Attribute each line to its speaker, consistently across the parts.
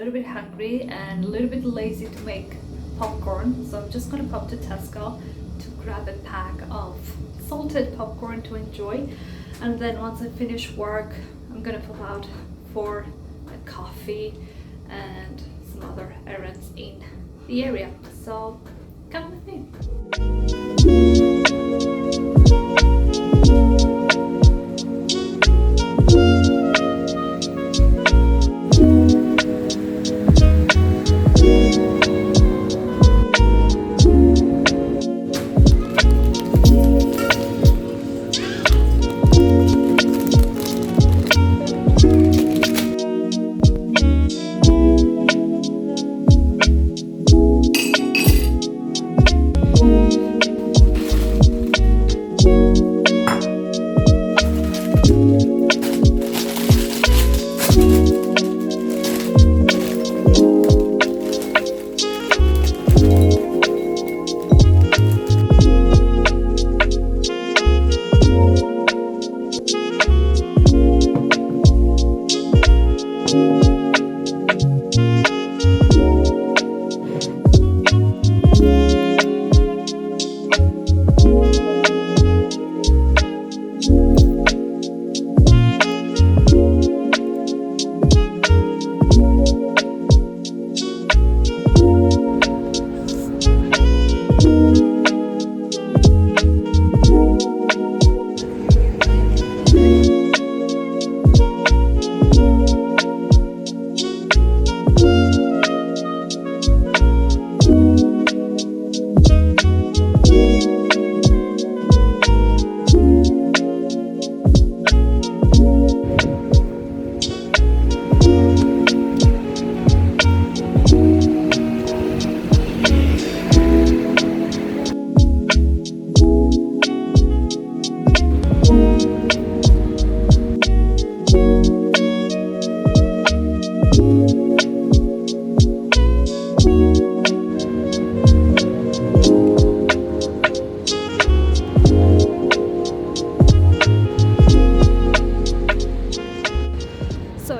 Speaker 1: little bit hungry and a little bit lazy to make popcorn, so I'm just gonna pop to Tesco to grab a pack of salted popcorn to enjoy. And then once I finish work, I'm gonna pop out for a coffee and some other errands in the area. So come with me.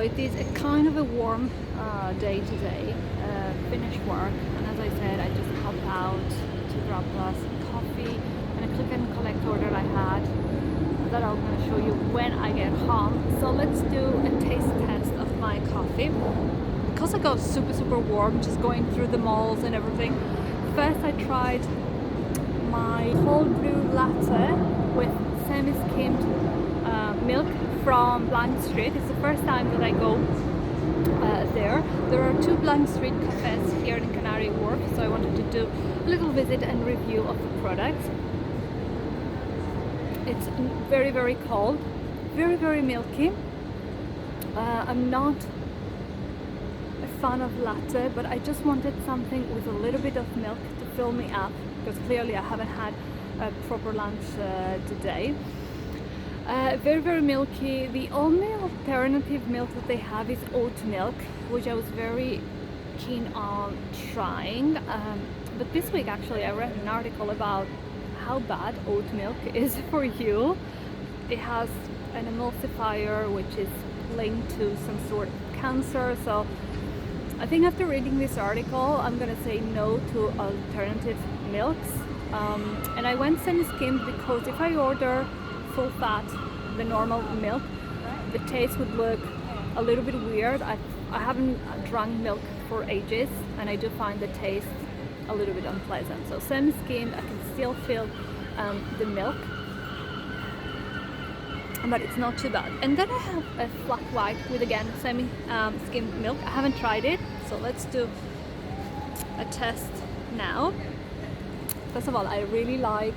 Speaker 1: It is a kind of a warm day today. Finished work, and as I said, I just helped out to grab some coffee and a click and collect order I had that I'm going to show you when I get home. So let's do a taste test of my coffee. Because I got super warm just going through the malls and everything. First I tried my cold brew latte with semi-skimmed milk from Blank Street. It's the first time that I go there. There are two Blank Street cafes here in Canary Wharf, so I wanted to do a little visit and review of the product. It's very cold, very milky. I'm not a fan of latte, but I just wanted something with a little bit of milk to fill me up, because clearly I haven't had a proper lunch today. Very milky. The only alternative milk that they have is oat milk, which I was very keen on trying. But this week actually I read an article about how bad oat milk is for you. It has an emulsifier which is linked to some sort of cancer. So I think after reading this article I'm gonna say no to alternative milks. And I went semi-skimmed because if I order full fat, the normal milk, the taste would look a little bit weird. I haven't drunk milk for ages, and I do find the taste a little bit unpleasant. So semi-skimmed, I can still feel the milk, but it's not too bad. And then I have a flat white with again semi-skimmed milk. I haven't tried it, so let's do a test now. First of all, I really like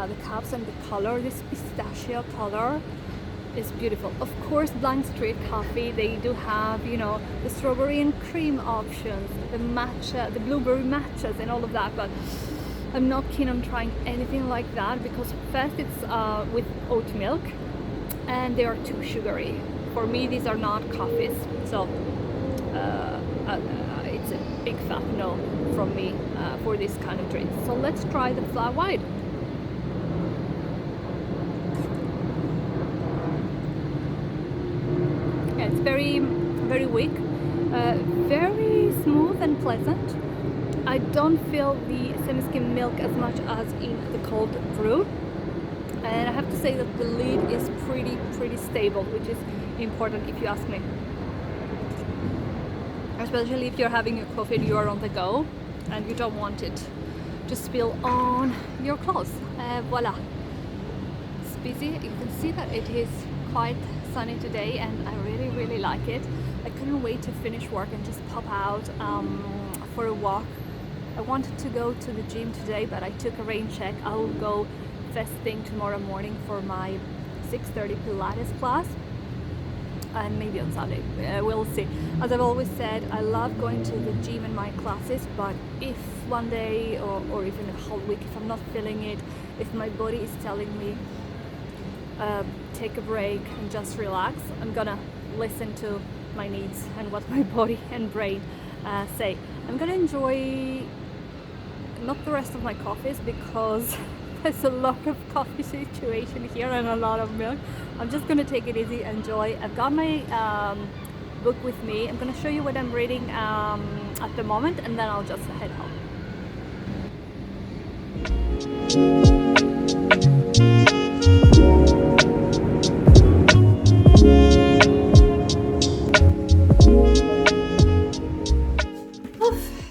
Speaker 1: the cups and the color. This pistachio color is beautiful. Of course, Blank Street Coffee, they do have, you know, the strawberry and cream options, the matcha, the blueberry matchas and all of that, but I'm not keen on trying anything like that because first it's with oat milk and they are too sugary. For me, these are not coffees, so it's a big fat no from me for this kind of drink. So let's try the flat white. Yeah, it's very weak. Very smooth and pleasant. I don't feel the semi-skim milk as much as in the cold brew, and I have to say that the lid is pretty stable, which is important if you ask me, especially if you're having your coffee and you are on the go and you don't want it to spill on your clothes. Voila, it's busy. You can see that it is quite sunny today and I really like it. I couldn't wait to finish work and just pop out for a walk. I wanted to go to the gym today, but I took a rain check. I will go first thing tomorrow morning for my 6:30 Pilates class, and maybe on Sunday, we'll see. As I've always said, I love going to the gym and my classes, but if one day or even a whole week, if I'm not feeling it, if my body is telling me take a break and just relax, I'm gonna listen to my needs and what my body and brain say. I'm gonna enjoy not the rest of my coffees because there's a lot of coffee situation here and a lot of milk. I'm just gonna take it easy, enjoy. I've got my book with me. I'm gonna show you what I'm reading at the moment, and then I'll just head home.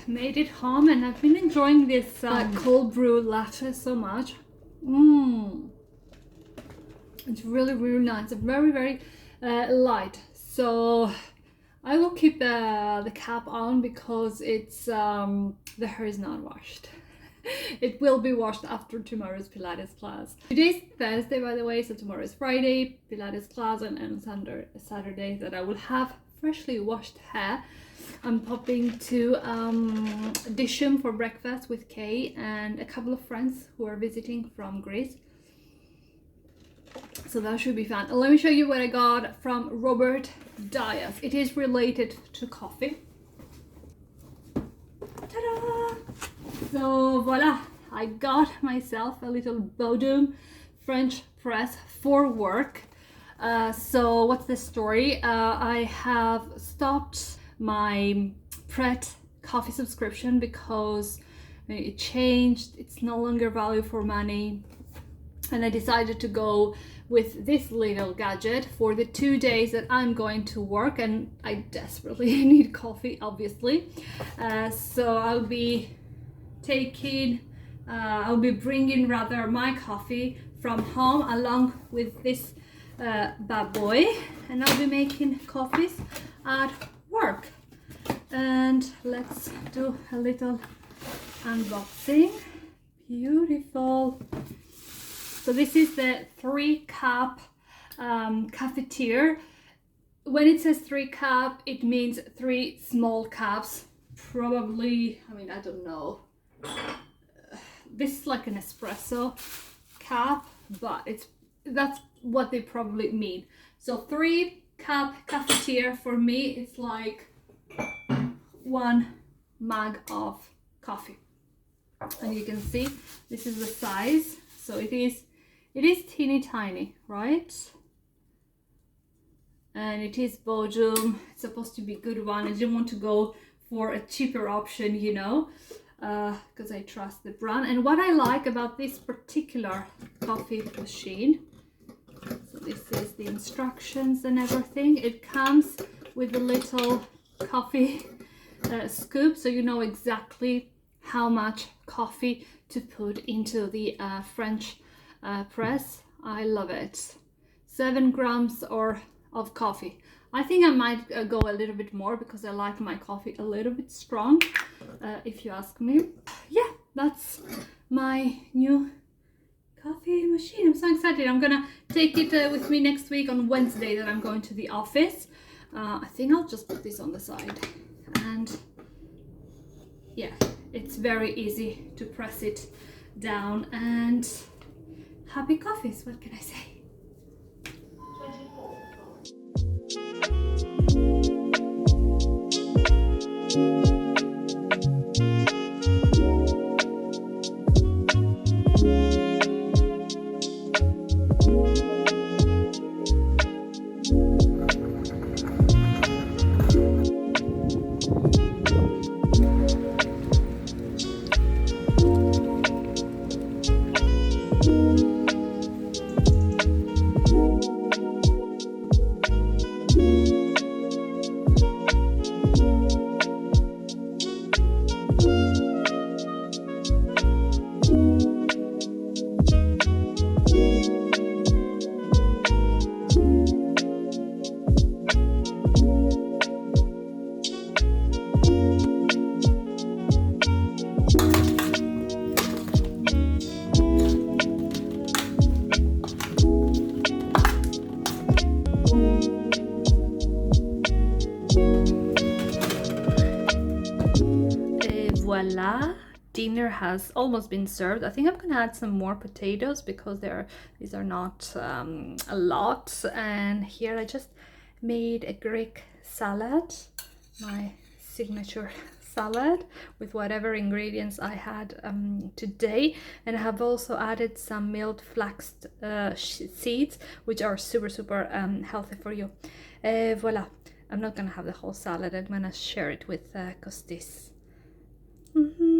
Speaker 1: Made it home, and I've been enjoying this cold brew latte so much. It's really nice. It's very light. So I will keep the cap on because it's the hair is not washed. It will be washed after tomorrow's Pilates class. Today's Thursday, by the way, so tomorrow is Friday, Pilates class, and Saturday that I will have freshly washed hair. I'm popping to Disham for breakfast with Kay and a couple of friends who are visiting from Greece. So that should be fun. Let me show you what I got from Robert Dias. It is related to coffee. Ta-da! So voila, I got myself a little Bodum French press for work. So what's the story? I have stopped my Pret coffee subscription because it changed. It's no longer value for money, and I decided to go with this little gadget for the 2 days that I'm going to work, and I desperately need coffee, obviously. So I'll be bringing rather my coffee from home along with this bad boy, and I'll be making coffees at work. And let's do a little unboxing. Beautiful. So this is the 3-cup cafetiere. When it says 3-cup, it means 3 small cups. Probably, I mean, I don't know. This is like an espresso cup, but that's what they probably mean. So 3-cup cafetiere for me is like 1 mug of coffee. And you can see this is the size. So it is teeny tiny, right? And it is Bodum. It's supposed to be a good one. I didn't want to go for a cheaper option, you know, because I trust the brand. And what I like about this particular coffee machine, so this is the instructions and everything. It comes with a little coffee scoop, so you know exactly how much coffee to put into the French press. I love it. 7 grams of coffee. I think I might go a little bit more because I like my coffee a little bit strong, if you ask me. Yeah, that's my new coffee machine. I'm so excited. I'm gonna take it with me next week on Wednesday that I'm going to the office. I think I'll just put this on the side, and yeah, it's very easy to press it down, and happy coffees, what can I say? dinner has almost been served. I think I'm gonna add some more potatoes because these are not a lot. And here I just made a Greek salad, my signature salad, with whatever ingredients I had today. And I have also added some milled flax seeds, which are super healthy for you. Voila. I'm not gonna have the whole salad. I'm gonna share it with Costis. Mm-hmm.